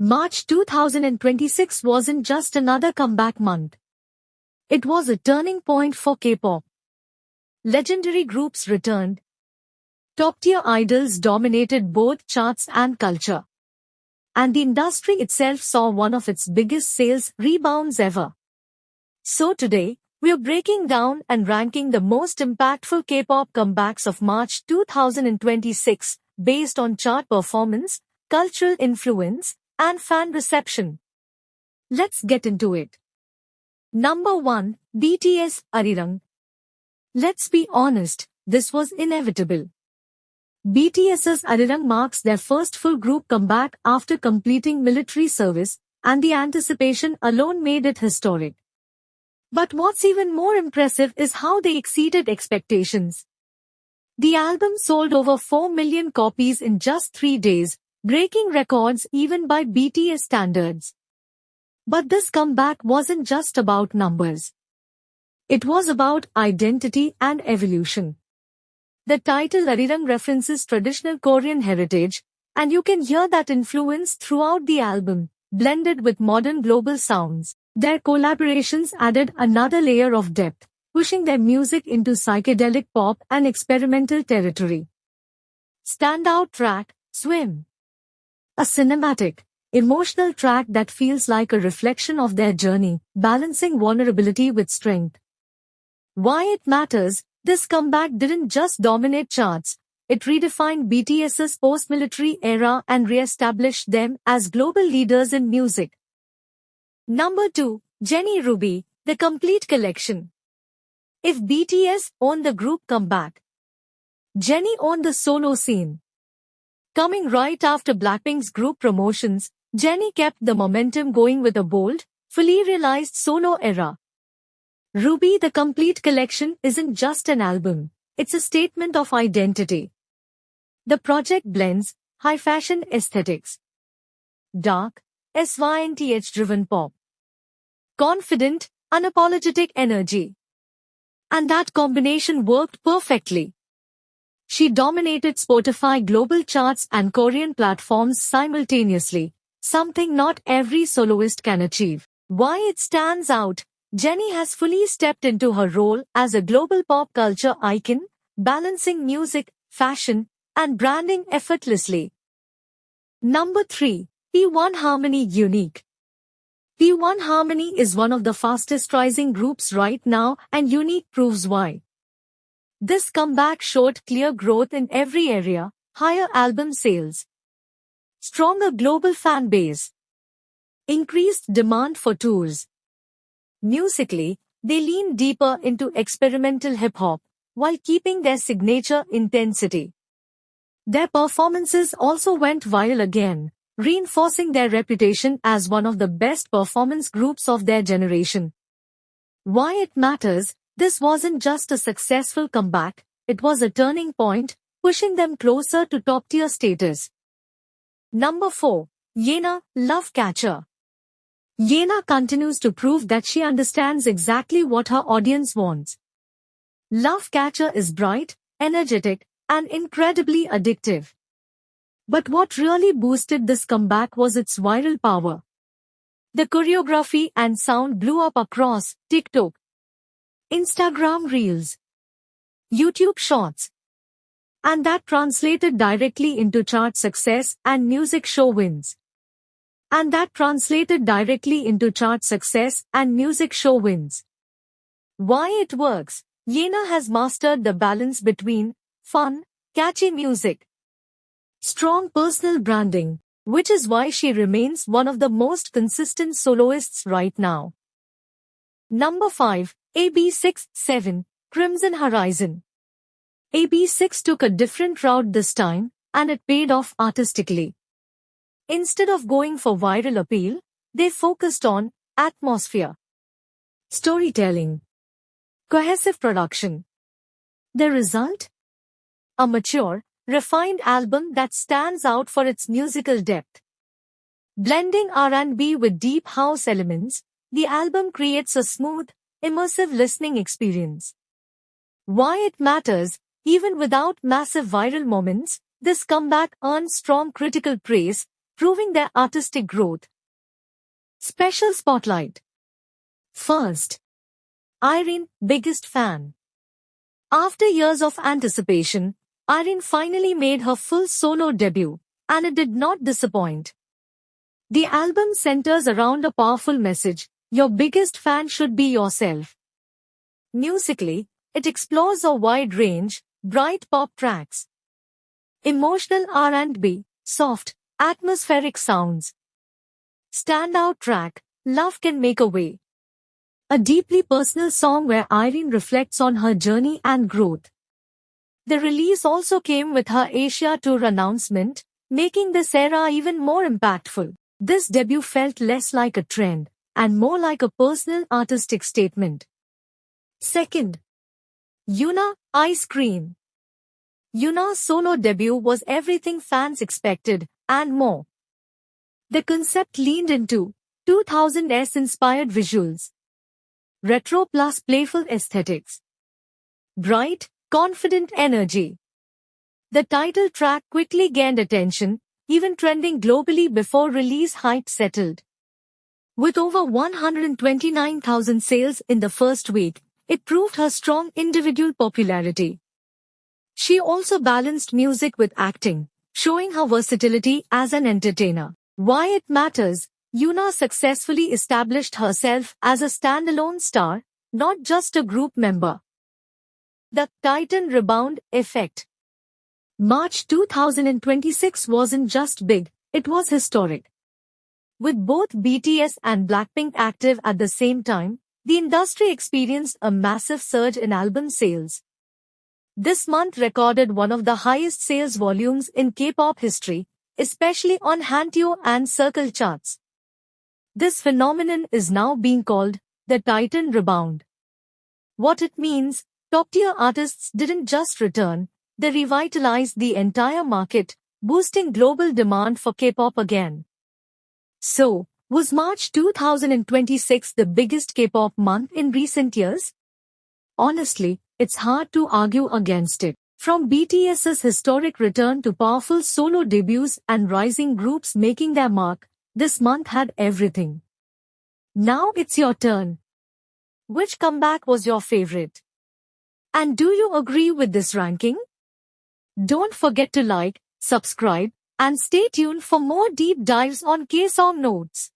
March 2026 wasn't just another comeback month. It was a turning point for K-pop. Legendary groups returned. Top-tier idols dominated both charts and culture. And the industry itself saw one of its biggest sales rebounds ever. So today, we are breaking down and ranking the most impactful K-pop comebacks of March 2026 based on chart performance, cultural influence, and fan reception. Let's get into it. Number 1, BTS Arirang. Let's be honest, this was inevitable. BTS's Arirang marks their first full group comeback after completing military service, and the anticipation alone made it historic. But what's even more impressive is how they exceeded expectations. The album sold over 4 million copies in just 3 days, breaking records even by BTS standards. But this comeback wasn't just about numbers. It was about identity and evolution. The title Arirang references traditional Korean heritage, and you can hear that influence throughout the album, blended with modern global sounds. Their collaborations added another layer of depth, pushing their music into psychedelic pop and experimental territory. Standout track, Swim. A cinematic, emotional track that feels like a reflection of their journey, balancing vulnerability with strength. Why it matters, this comeback didn't just dominate charts, it redefined BTS's post-military era and re-established them as global leaders in music. Number 2, Jennie Ruby, The Complete Collection. If BTS owned the group comeback, Jennie owned the solo scene. Coming right after Blackpink's group promotions, Jennie kept the momentum going with a bold, fully realized solo era. Ruby The Complete Collection isn't just an album, it's a statement of identity. The project blends high-fashion aesthetics, dark, synth-driven pop, confident, unapologetic energy. And that combination worked perfectly. She dominated Spotify global charts and Korean platforms simultaneously, something not every soloist can achieve. Why it stands out? Jennie has fully stepped into her role as a global pop culture icon, balancing music, fashion, and branding effortlessly. Number 3, P1 Harmony Unique. P1 Harmony is one of the fastest rising groups right now, and Unique proves why. This comeback showed clear growth in every area: higher album sales, stronger global fan base, increased demand for tours. Musically, they lean deeper into experimental hip-hop, while keeping their signature intensity. Their performances also went viral again, reinforcing their reputation as one of the best performance groups of their generation. Why it matters? This wasn't just a successful comeback, it was a turning point, pushing them closer to top-tier status. Number 4, Yena, Love Catcher. Yena continues to prove that she understands exactly what her audience wants. Love Catcher is bright, energetic, and incredibly addictive. But what really boosted this comeback was its viral power. The choreography and sound blew up across TikTok, Instagram Reels, YouTube Shorts. And that translated directly into chart success and music show wins. Why it works? Yena has mastered the balance between fun, catchy music, strong personal branding, which is why she remains one of the most consistent soloists right now. Number 5, AB6-7, Crimson Horizon. AB6 took a different route this time, and it paid off artistically. Instead of going for viral appeal, they focused on atmosphere, storytelling, cohesive production. The result? A mature, refined album that stands out for its musical depth. Blending R&B with deep house elements, the album creates a smooth, immersive listening experience. Why it matters? Even without massive viral moments, this comeback earned strong critical praise, proving their artistic growth. Special spotlight. First, Irene, biggest fan. After years of anticipation, Irene finally made her full solo debut, and it did not disappoint. The album centers around a powerful message: your biggest fan should be yourself. Musically, it explores a wide range, bright pop tracks, emotional R&B, soft, atmospheric sounds. Standout track, Love Can Make a Way. A deeply personal song where Irene reflects on her journey and growth. The release also came with her Asia tour announcement, making this era even more impactful. This debut felt less like a trend and more like a personal artistic statement. Second, Yuna, Ice Cream. Yuna's solo debut was everything fans expected, and more. The concept leaned into 2000s inspired visuals, retro plus playful aesthetics, bright, confident energy. The title track quickly gained attention, even trending globally before release hype settled. With over 129,000 sales in the first week, it proved her strong individual popularity. She also balanced music with acting, showing her versatility as an entertainer. Why it matters: Yuna successfully established herself as a standalone star, not just a group member. The Titan rebound effect. March 2026 wasn't just big, it was historic. With both BTS and Blackpink active at the same time, the industry experienced a massive surge in album sales. This month recorded one of the highest sales volumes in K-pop history, especially on Hanteo and Circle charts. This phenomenon is now being called the Titan rebound. What it means: top-tier artists didn't just return, they revitalized the entire market, boosting global demand for K-pop again. So, was March 2026 the biggest K-pop month in recent years? Honestly, it's hard to argue against it. From BTS's historic return to powerful solo debuts and rising groups making their mark, this month had everything. Now it's your turn. Which comeback was your favorite? And do you agree with this ranking? Don't forget to like, subscribe, and stay tuned for more deep dives on K-Song Notes.